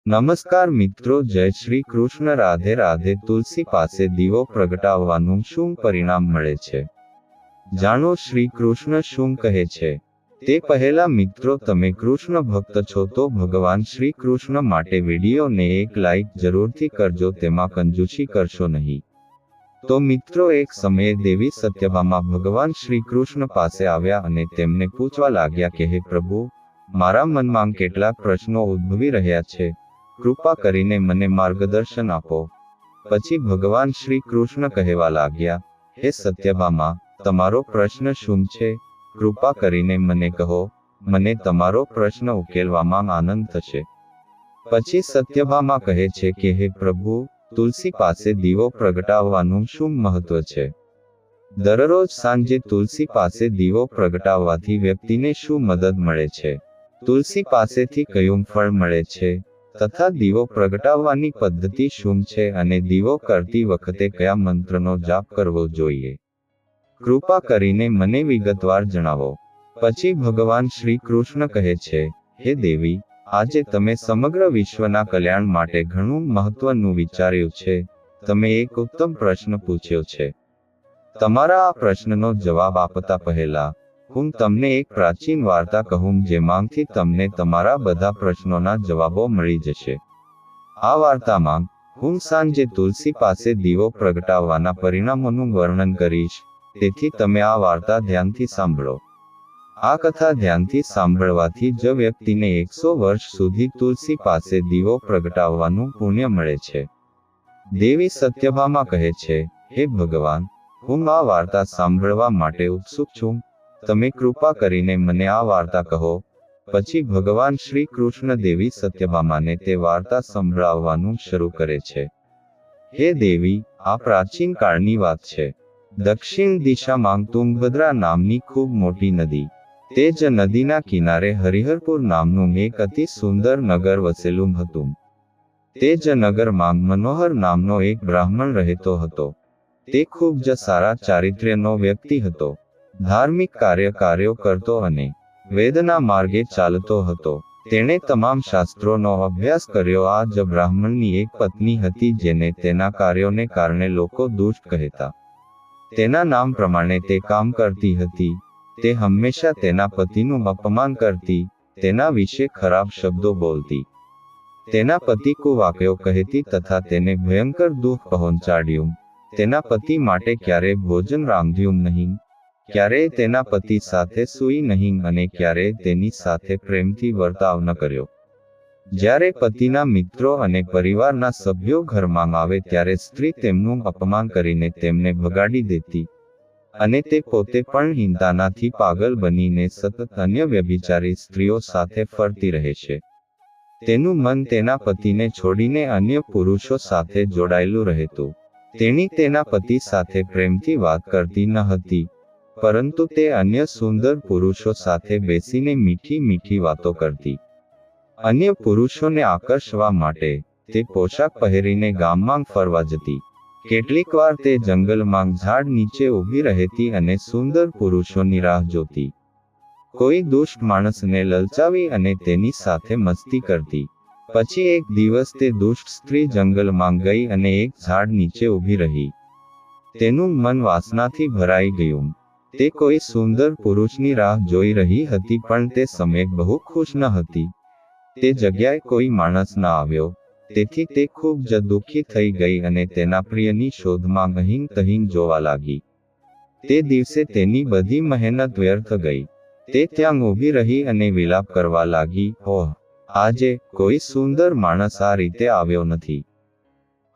નમસ્કાર મિત્રો, જય શ્રી કૃષ્ણ, રાધે રાધે। તુલસી પાસે દીવો પ્રગટાવવાનું શું પરિણામ મળે છે, જાણો શ્રી કૃષ્ણ શું કહે છે। તે પહેલા મિત્રો, તમે કૃષ્ણ ભક્ત છો તો ભગવાન શ્રી કૃષ્ણ માટે વિડીયોને એક લાઈક જરૂરથી કરજો, તેમાં કંજૂસી કરશો નહીં। તો મિત્રો, એક સમયે દેવી સત્યભામા ભગવાન શ્રી કૃષ્ણ પાસે આવ્યા અને તેમને પૂછવા લાગ્યા કે હે પ્રભુ, મારા મનમાં કેટલાક પ્રશ્નો ઉદ્ભવી રહ્યા છે, કૃપા કરીને મને માર્ગદર્શન આપો। પછી ભગવાન શ્રી કૃષ્ણ કહેવા લાગ્યા, હે સત્યભામા, તમારો પ્રશ્ન શું છે, કૃપા કરીને મને કહો, મને તમારો પ્રશ્ન ઉકેલવામાં આનંદ થશે। પછી સત્યભામા કહે છે કે હે પ્રભુ, તુલસી પાસે દીવો પ્રગટાવવાનું શું મહત્વ છે? દરરોજ સાંજે તુલસી પાસે દીવો પ્રગટાવવાથી વ્યક્તિને શું મદદ મળે છે? તુલસી પાસેથી કયું ફળ મળે છે? તથા દીવો પ્રગટાવવાની પદ્ધતિ શું છે અને દીવો કરતી વખતે કયા મંત્રનો જાપ કરવો જોઈએ? કૃપા કરીને મને વિગતવાર જણાવો। પછી ભગવાન શ્રી કૃષ્ણ કહે છે, હે દેવી, આજે તમે સમગ્ર વિશ્વના કલ્યાણ માટે ઘણું મહત્વનું વિચાર્યું છે। તમે એક ઉત્તમ પ્રશ્ન પૂછ્યો છે। તમારા આ પ્રશ્નનો જવાબ આપતા પહેલા હું તમને એક પ્રાચીન વાર્તા કહું, જેમાંથી તમને તમારા બધા પ્રશ્નોના જવાબો મળી જશે। આ વાર્તામાં હું સાંજે તુલસી પાસે દીવો પ્રગટાવવાના પરિણામોનું વર્ણન કરીશ, તેથી તમે આ વાર્તા ધ્યાનથી સાંભળો। આ કથા ધ્યાનથી સાંભળવાથી જ વ્યક્તિને 100 વર્ષ સુધી તુલસી પાસે દીવો પ્રગટાવવાનું પુણ્ય મળે છે। દેવી સત્યભામા કહે છે, હે ભગવાન, હું આ વાર્તા સાંભળવા માટે ઉત્સુક છું, તમે કૃપા કરીને મને આ વાર્તા કહો। પછી ભગવાન શ્રી કૃષ્ણ દેવી સત્યભામાને તે વાર્તા સંભળાવવાનું શરૂ કરે છે। હે દેવી, આ પ્રાચીન કાળની વાત છે। દક્ષિણ દિશામાં તુંગભદ્રા નામની ખૂબ મોટી નદી, તે જ નદીના કિનારે હરિહરપુર નામનું એક અતિ સુંદર નગર વસેલું હતું। તે જ નગરમાં મનોહર નામનો એક બ્રાહ્મણ રહેતો હતો। તે ખૂબ જ સારા ચારિત્ર્યનો વ્યક્તિ હતો, ધાર્મિક કાર્યો કરતો અને વેદના માર્ગે ચાલતો હતો। તેણે તમામ શાસ્ત્રોનો અભ્યાસ કર્યો। આ જ બ્રાહ્મણની એક પત્ની હતી, જેને તેના કાર્યોને કારણે લોકો દુષ્ટ કહેતા। તેના નામ પ્રમાણે તે કામ કરતી હતી। તે હંમેશા તેના પતિનું અપમાન કરતી, તેના વિશે ખરાબ શબ્દો બોલતી, તેના પતિ કુવાક્યો કહેતી તથા તેને ભયંકર દુઃખ પહોંચાડ્યું। તેના પતિ માટે ક્યારેય ભોજન રાંધ્યું નહીં, ક્યારેય તેના પતિ સાથે સૂઈ નહીં અને ક્યારેય તેની સાથે પ્રેમથી વર્તાવ ન કર્યો। જ્યારે પતિના મિત્રો અને પરિવારના સભ્યો ઘરમાં આવે ત્યારે સ્ત્રી તેમનું અપમાન કરીને તેમને ભગાડી દેતી અને તે પોતે પણ હિંતાનાથી પાગલ બનીને સતત અન્ય વ્યભિચારી સ્ત્રીઓ સાથે ફરતી રહે છે। તેનું મન તેના પતિને છોડીને અન્ય પુરુષો સાથે જોડાયેલું રહેતું। તેણી તેના પતિ સાથે પ્રેમથી વાત કરતી ન હતી, પરંતુ તે અન્ય સુંદર પુરુષો સાથે બેસીને મીઠી મીઠી વાતો કરતી। અન્ય પુરુષોને આકર્ષવા માટે તે પોશાક પહેરીને ગામમાં ફરવા જતી। કેટલીક વાર તે જંગલમાં ઝાડ નીચે ઊભી રહેતી અને સુંદર પુરુષોની રાહ જોતી। કોઈ દુષ્ટ માણસને લલચાવી અને તેની સાથે મસ્તી કરતી। પછી એક દિવસ તે દુષ્ટ સ્ત્રી જંગલમાં ગઈ અને એક ઝાડ નીચે ઊભી રહી। તેનું મન વાસનાથી ભરાઈ ગયું। તે કોઈ સુંદર પુરુષની રાહ જોઈ રહી હતી, પણ તે સમયે બહુ ખુશ ન હતી। તે જગ્યાએ કોઈ માણસ ન આવ્યો, તેથી તે ખૂબ જ દુઃખી થઈ ગઈ અને તેના પ્રિયની શોધમાં અહીં તહીં જોવા લાગી। તે દિવસે તેની બધી મહેનત વ્યર્થ ગઈ। તે ત્યાં ઊભી રહી અને વિલાપ કરવા લાગી, ઓહ, આજે કોઈ સુંદર માણસ આ રીતે આવ્યો નથી।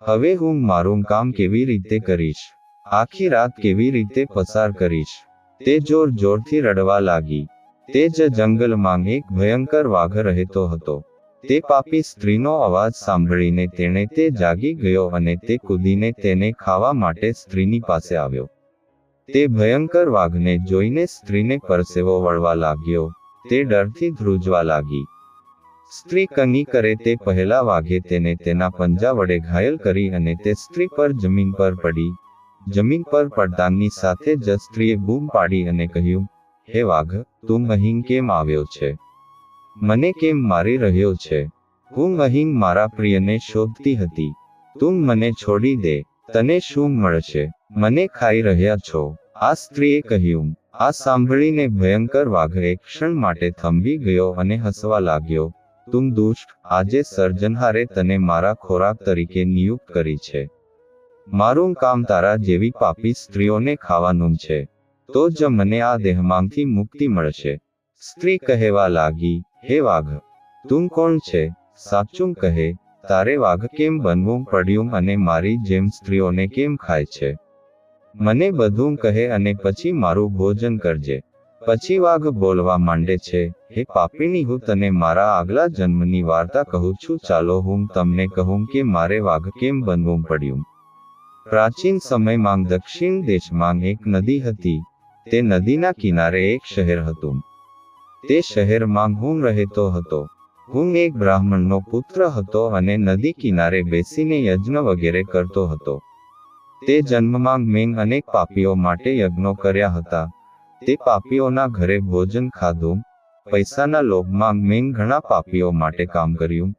હવે હું મારું કામ કેવી રીતે કરીશ? આખી રાત કેવી રીતે પસાર કરીશ? તે જોર જોરથી રડવા લાગી। તે જ જંગલમાં એક ભયંકર વાઘ રહેતો હતો। તે પાપી સ્ત્રીનો અવાજ સાંભળીને તેણે તે જાગી ગયો અને તે કૂદીને તેને ખાવા માટે સ્ત્રીની પાસે આવ્યો। તે ભયંકર વાઘને જોઈને સ્ત્રીને પરસેવો વળવા લાગ્યો। તે ડરથી ધ્રુજવા લાગી। સ્ત્રી કંઈ કરે તે પહેલા વાઘે તેને તેના પંજા વડે ઘાયલ કરી અને તે સ્ત્રી પર જમીન પર પડી। જમીન પર પડતાની સાથે જ સ્ત્રીએ બૂમ પાડી અને કહ્યું, હે વાઘ, તું અહીં કેમ આવ્યો છે? મને કેમ મારી રહ્યો છે? હું અહીં મારા પ્રિયને શોધતી હતી. તું મને છોડી દે, તને શું મળશે? મને ખાઈ રહ્યા છો, આ સ્ત્રીએ કહ્યું. આ સાંભળીને ભયંકર વાઘ એક ક્ષણ માટે થંભી ગયો અને હસવા લાગ્યો. તું દુષ્ટ, આજે સર્જનહારે તને મારા ખોરાક તરીકે નિયુક્ત કરી છે. મારું કામ તારા જેવી પાપી સ્ત્રીઓને ખાવાનું છે. તો જ મને આ દેહમાંથી મુક્તિ મળશે. સ્ત્રી કહેવા લાગી, હે વાઘ, તું કોણ છે? સાચું કહે, તારે વાઘ કેમ બનવું પડ્યું અને મારી જેમ સ્ત્રીઓને કેમ ખાય છે? મને બધું કહે અને પછી મારું ભોજન કરજે. પછી વાઘ બોલવા માંડે છે, હે પાપીણી, હું તને મારા આગલા જન્મની વાર્તા કહું છું. ચાલો હું તમને કહું કે મારે વાઘ કેમ બનવું પડ્યું. પ્રાચીન સમયમાં દક્ષિણ દેશમાં એક નદી હતી. તે નદીના કિનારે એક શહેર હતું. તે શહેરમાં હું રહેતો હતો. હું એક બ્રાહ્મણનો પુત્ર હતો અને નદી કિનારે બેસીને યજ્ઞ વગેરે કરતો હતો. તે જન્મમાં મેં અનેક પાપીઓ માટે યજ્ઞો કર્યા હતા. તે પાપીઓના ઘરે ભોજન ખાધું. પૈસાના લોભમાં મેં ઘણા પાપીઓ માટે કામ કર્યું.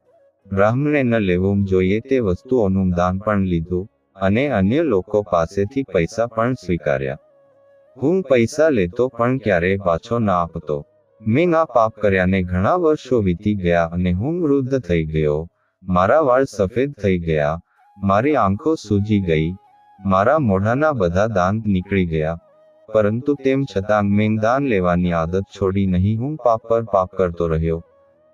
બ્રાહ્મણે ન લેવું જોઈએ તે વસ્તુઓનું દાન પણ લીધું અને અન્ય લોકો પાસેથી પૈસા પણ સ્વીકાર્યા. હું પૈસા લેતો પણ ક્યારેય પાછો ના આપતો. મેં આ પાપ કર્યાને ઘણા વર્ષો વીતી ગયા અને હું વૃદ્ધ થઈ ગયો. મારા વાળ સફેદ થઈ ગયા. મારી આંખો સૂજી ગઈ. મારા મોઢાના બધા દાંત નીકળી ગયા. પરંતુ તેમ છતાં મેં દાન લેવાની આદત છોડી નહીં. હું પાપ પર પાપ કરતો રહ્યો.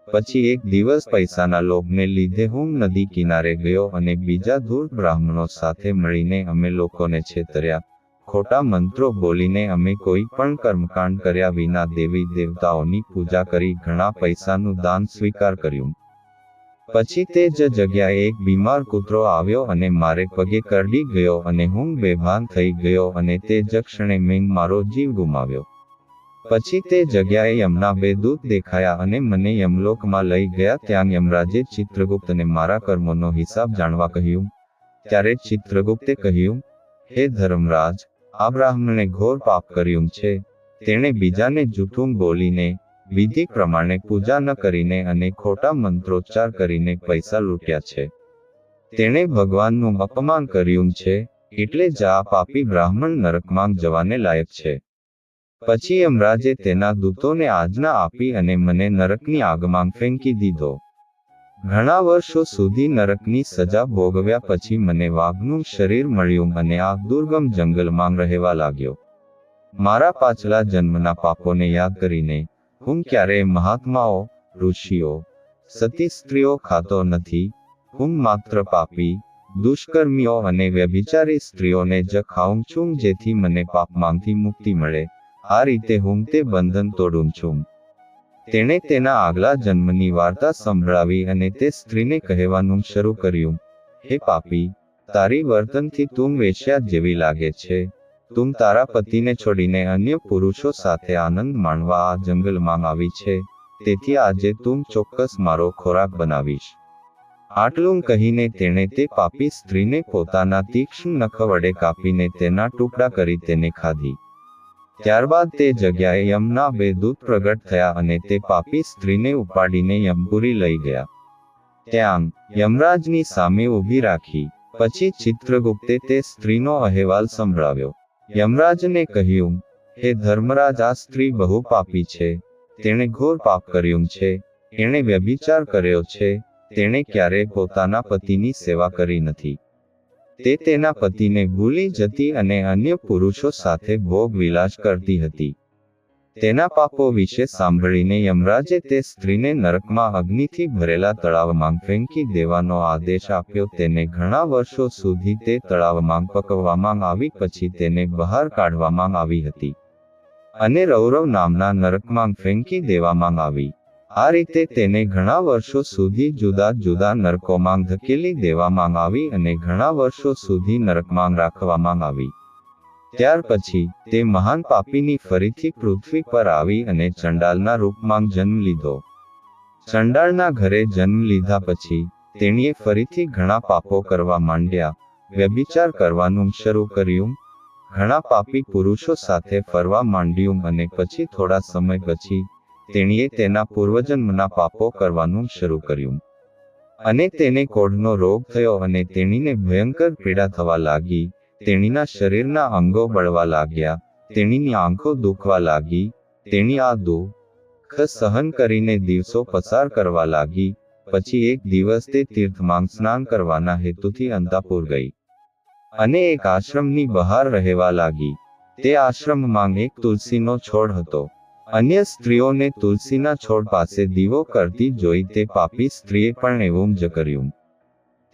પછી એક દિવસ પૈસાના લોભને લીધે હું નદી કિનારે ગયો અને બીજા ધૂર્ત બ્રાહ્મણો સાથે મળીને અમે લોકોને છેતર્યા. ખોટા મંત્રો બોલીને અમે કોઈ પણ કર્મકાંડ કર્યા વિના દેવી દેવતાઓની પૂજા કરી ઘણા પૈસાનું દાન સ્વીકાર કર્યું. પછી તે જ જગ્યાએ એક બીમાર કૂતરો આવ્યો અને મારે પગે કરડી ગયો અને હું બેભાન થઈ ગયો અને તે જ ક્ષણે મેં મારો જીવ ગુમાવ્યો. પછી તે જગ્યાએ યમના 2 દૂત દેખાયા અને મને યમલોકમાં લઈ ગયા. ત્યાં યમરાજે ચિત્રગુપ્તને મારા કર્મોનો હિસાબ જાણવા કહ્યું. ત્યારે ચિત્રગુપ્તે કહ્યું, હે ધર્મરાજ, આ બ્રાહ્મણે ઘોર પાપ કર્યું છે. તેણે બીજાને જૂઠું બોલીને, વિધિ પ્રમાણે પૂજા ન કરીને અને ખોટા મંત્રોચ્ચાર કરીને પૈસા લૂંટ્યા છે. તેણે ભગવાનનું અપમાન કર્યું છે, એટલે જ આ પાપી બ્રાહ્મણ નરકમાં જવાને લાયક છે. પછી યમરાજે તેના દૂતોને આજ્ઞા આપી અને મને નરકની આગમાં ફેંકી દીધો. ઘણા વર્ષો સુધી નરકની સજા ભોગવ્યા પછી મને વાઘનું શરીર મળ્યું અને આ દુર્ગમ જંગલમાં રહેવા લાગ્યો. મારા પાછલા જન્મના પાપોને યાદ કરીને હું ક્યારેય મહાત્માઓ, ઋષિઓ, સતી સ્ત્રીઓ ખાતો નથી. હું માત્ર પાપી, દુષ્કર્મીઓ અને વ્યભિચારી સ્ત્રીઓને જ ખાઉં છું જેથી મને પાપમાંથી મુક્તિ મળે. આ રીતે હું તે બંધન તોડું છું. તેણે તેના આગલા જન્મની વાર્તા સંભળાવી અને તે સ્ત્રીને કહેવાનું શરૂ કર્યું, હે પાપી, તારી વર્તનથી તું વેશ્યા જેવી લાગે છે. તું તારા પતિને છોડીને અન્ય પુરુષો સાથે આનંદ માણવા આ જંગલમાં આવી છે. તેથી આજે તું ચોક્કસ મારો ખોરાક બનાવીશ. આટલું કહીને તેણે તે પાપી સ્ત્રીને પોતાના તીક્ષ્ણ નખ વડે કાપીને તેના ટુકડા કરી તેને ખાધી. ત્યારબાદ તે જગ્યાએ યમના 2 દૂત પ્રગટ થયા અને તે પાપી સ્ત્રીને ઉપાડીને યમપુરી લઈ ગયા. ત્યાં યમરાજની સામે ઊભી રાખી. પછી ચિત્રગુપ્તે તે સ્ત્રીનો અહેવાલ સંભળાવ્યો. યમરાજને કહ્યું, હે ધર્મરાજ, આ સ્ત્રી બહુ પાપી છે. તેણે ઘોર પાપ કર્યું છે. એણે વ્યભિચાર કર્યો છે. તેણે ક્યારેય પોતાના પતિની સેવા કરી નથી. તે તેના પતિને ભૂલી જતી અને અન્ય પુરુષો સાથે ભોગ વિલાસ કરતી હતી. તેના પાપો વિશે સાંભળીને યમરાજે તે સ્ત્રીને નરકમાં અગ્નિથી ભરેલા તળાવમાં ફેંકી દેવાનો આદેશ આપ્યો. તેને ઘણા વર્ષો સુધી તે તળાવમાં પકવવામાં આવી. પછી તેને બહાર કાઢવામાં આવી હતી અને રૌરવ નામના નરકમાં ફેંકી દેવામાં આવી. આ રીતે તેને ઘણા વર્ષો સુધી જુદા જુદા નરકોમાં ધકેલી દેવામાં આવી અને ઘણા વર્ષો સુધી નરકમાં રાખવામાં આવી. ત્યાર પછી તે મહાન પાપીની ફરીથી પૃથ્વી પર આવી અને ચંડાલના રૂપમાં જન્મ લીધો. ચંડાળના ઘરે જન્મ લીધા પછી તેણીએ ફરીથી ઘણા પાપો કરવા માંડ્યા. વ્યભિચાર કરવાનું શરૂ કર્યું. ઘણા પાપી પુરુષો સાથે ફરવા માંડ્યું અને પછી થોડા સમય પછી તેણીએ તેના પૂર્વજન્મના પાપો કરવાનું શરૂ કર્યું. અને તેને કોઢનો રોગ થયો અને તેણીને ભયંકર પીડા થવા લાગી. તેણીના શરીરના અંગો બળવા લાગ્યા, તેણીની આંખો દુખવા લાગી. તેણી આ દુઃખ સહન કરીને દિવસો પસાર કરવા લાગી. પછી એક દિવસ તે તીર્થમાં સ્નાન કરવાના હેતુથી અંતાપુર ગઈ અને એક આશ્રમની બહાર રહેવા લાગી. તે આશ્રમમાં એક તુલસીનો છોડ હતો. અન્ય સ્ત્રીઓને તુલસીના છોડ પાસે દીવો કરતી જોઈ તે પાપી સ્ત્રીએ પણ એવું જ કર્યું.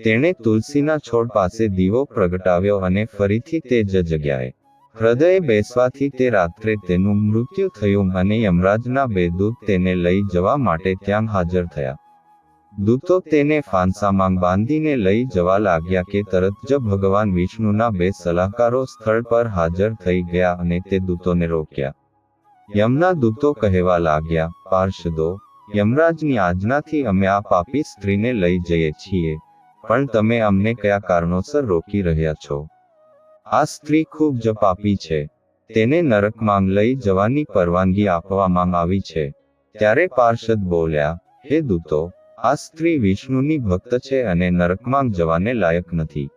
તેણે તુલસીના છોડ પાસે દીવો પ્રગટાવ્યો અને ફરીથી તે જ જગ્યાએ હૃદયે બેસવાથી તે રાત્રે તેનું મૃત્યુ થયું અને યમરાજના બે દૂત તેને લઈ જવા માટે ત્યાં હાજર થયા. દૂતો તેને ફાંસામાં બાંધીને લઈ જવા લાગ્યા કે તરત જ ભગવાન વિષ્ણુના બે સલાહકારો સ્થળ પર હાજર થઈ ગયા અને તે દૂતોને રોક્યા. યમના દૂતો કહેવા લાગ્યા, પાર્ષદો, યમરાજની આજ્ઞાથી અમે આ પાપી સ્ત્રીને લઈ જઈએ છીએ, પણ તમે અમને કયા કારણોસર રોકી રહ્યા છો? આ સ્ત્રી ખૂબ જ પાપી છે. તેને નરકમાં લઈ જવાની પરવાનગી આપવામાં આવી છે. ત્યારે પાર્ષદ બોલ્યા, હે દૂતો, આ સ્ત્રી વિષ્ણુની ભક્ત છે અને નરકમાં જવાને લાયક નથી.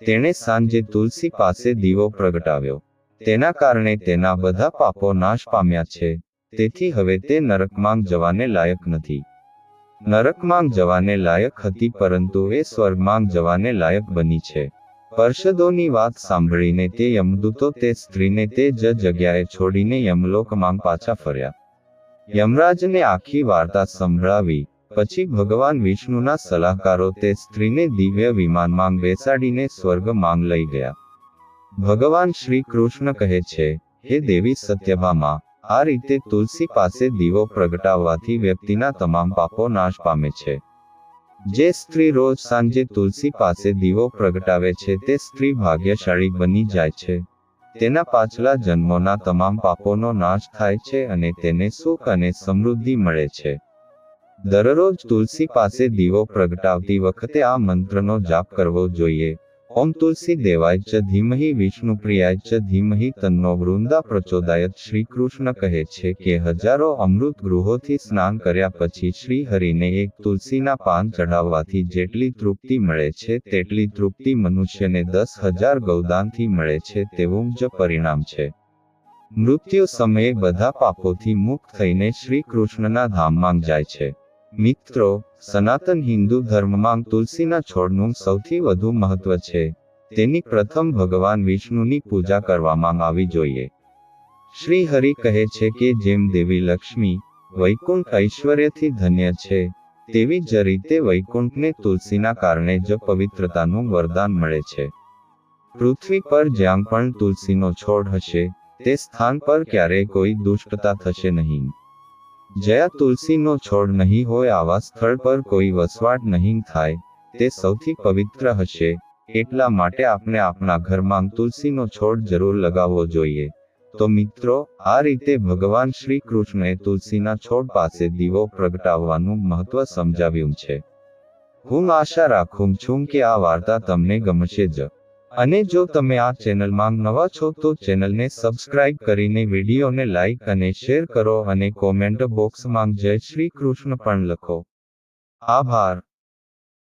તેણે સાંજે તુલસી પાસે દીવો પ્રગટાવ્યો. તેના કારણે તેના બધા પાપો નાશ પામ્યા છે. તેથી હવે તે નરકમાં જવાને લાયક નથી. નરકમાં જવાને લાયક હતી પરંતુ એ સ્વર્ગમાં જવાને લાયક બની છે. પાર્ષદોની વાત સાંભળીને તે યમદૂતો તે સ્ત્રીને તે જ જગ્યાએ છોડીને યમલોકમાં પાછા ફર્યા. યમરાજને આખી વાર્તા સંભળાવી. પછી ભગવાન વિષ્ણુના સલાહકારો તે સ્ત્રીને દિવ્ય વિમાનમાં બેસાડીને સ્વર્ગમાં લઈ ગયા. ભગવાન શ્રી કૃષ્ણ કહે છે, હે દેવી સત્યભામા, આ રીતે તુલસી પાસે દીવો પ્રગટાવવાથી વ્યક્તિના તમામ પાપો નાશ પામે છે. જે સ્ત્રી રોજ સાંજે તુલસી પાસે દીવો પ્રગટાવે છે તે સ્ત્રી ભાગ્યશાળી બની જાય છે. તેના પાછલા જન્મોના તમામ પાપોનો નાશ થાય છે અને તેને સુખ અને સમૃદ્ધિ મળે છે. દરરોજ તુલસી પાસે દીવો પ્રગટાવતી વખતે આ મંત્રનો જાપ કરવો જોઈએ. ઓમ તુલસી દેવાય ચ ધીમહિ વિષ્ણુપ્રિયાય ચ ધીમહિ તન્નો વૃંદા પ્રચોદયાત. શ્રી કૃષ્ણ કહે છે કે હજારો અમૃત ગૃહોથી સ્નાન કર્યા પછી શ્રી હરિને એક તુલસીના પાન ચઢાવવાથી જેટલી તૃપ્તિ મળે છે તેટલી તૃપ્તિ મનુષ્યને 10,000 ગૌદાનથી મળે છે તેવું જ પરિણામ છે. મૃત્યુ સમયે બધા પાપોથી મુક્ત થઈને શ્રી કૃષ્ણના ધામમાં જાય છે. મિત્રો, સનાતન હિન્દુ ધર્મમાં તુલસીના છોડનું સૌથી વધુ મહત્વ છે. તેની પ્રથમ ભગવાન વિષ્ણુની પૂજા કરવામાં આવી જોઈએ. શ્રી હરિ કહે છે કે જેમ દેવી લક્ષ્મી વૈકુંઠ ઐશ્વર્યથી ધન્ય છે, તેવી જ રીતે વૈકુંઠને તુલસીના કારણે જ પવિત્રતાનું વરદાન મળે છે. પૃથ્વી પર જ્યાં પણ તુલસીનો છોડ હશે, તે સ્થાન પર ક્યારેય કોઈ દુષ્ટતા થશે નહીં. જ્યાં તુલસીનો છોડ નહીં હોય આવા સ્થળ પર કોઈ વસવાટ નહીં થાય. તે સૌથી પવિત્ર હશે. એટલા માટે આપણે આપણા ઘરમાં તુલસીનો છોડ જરૂર લગાવવો જોઈએ. તો મિત્રો, આ રીતે ભગવાન શ્રી કૃષ્ણએ તુલસીના છોડ પાસે દીવો પ્રગટાવવાનું મહત્વ સમજાવ્યું છે. હું આશા રાખું છું કે આ વાર્તા તમને ગમશે જ. અને જો તમે આ ચેનલમાં નવા છો તો ચેનલને સબસ્ક્રાઇબ કરીને વિડીયોને લાઇક અને શેર કરો અને કોમેન્ટ બોક્સમાં જય શ્રી કૃષ્ણ પણ લખો. આભાર.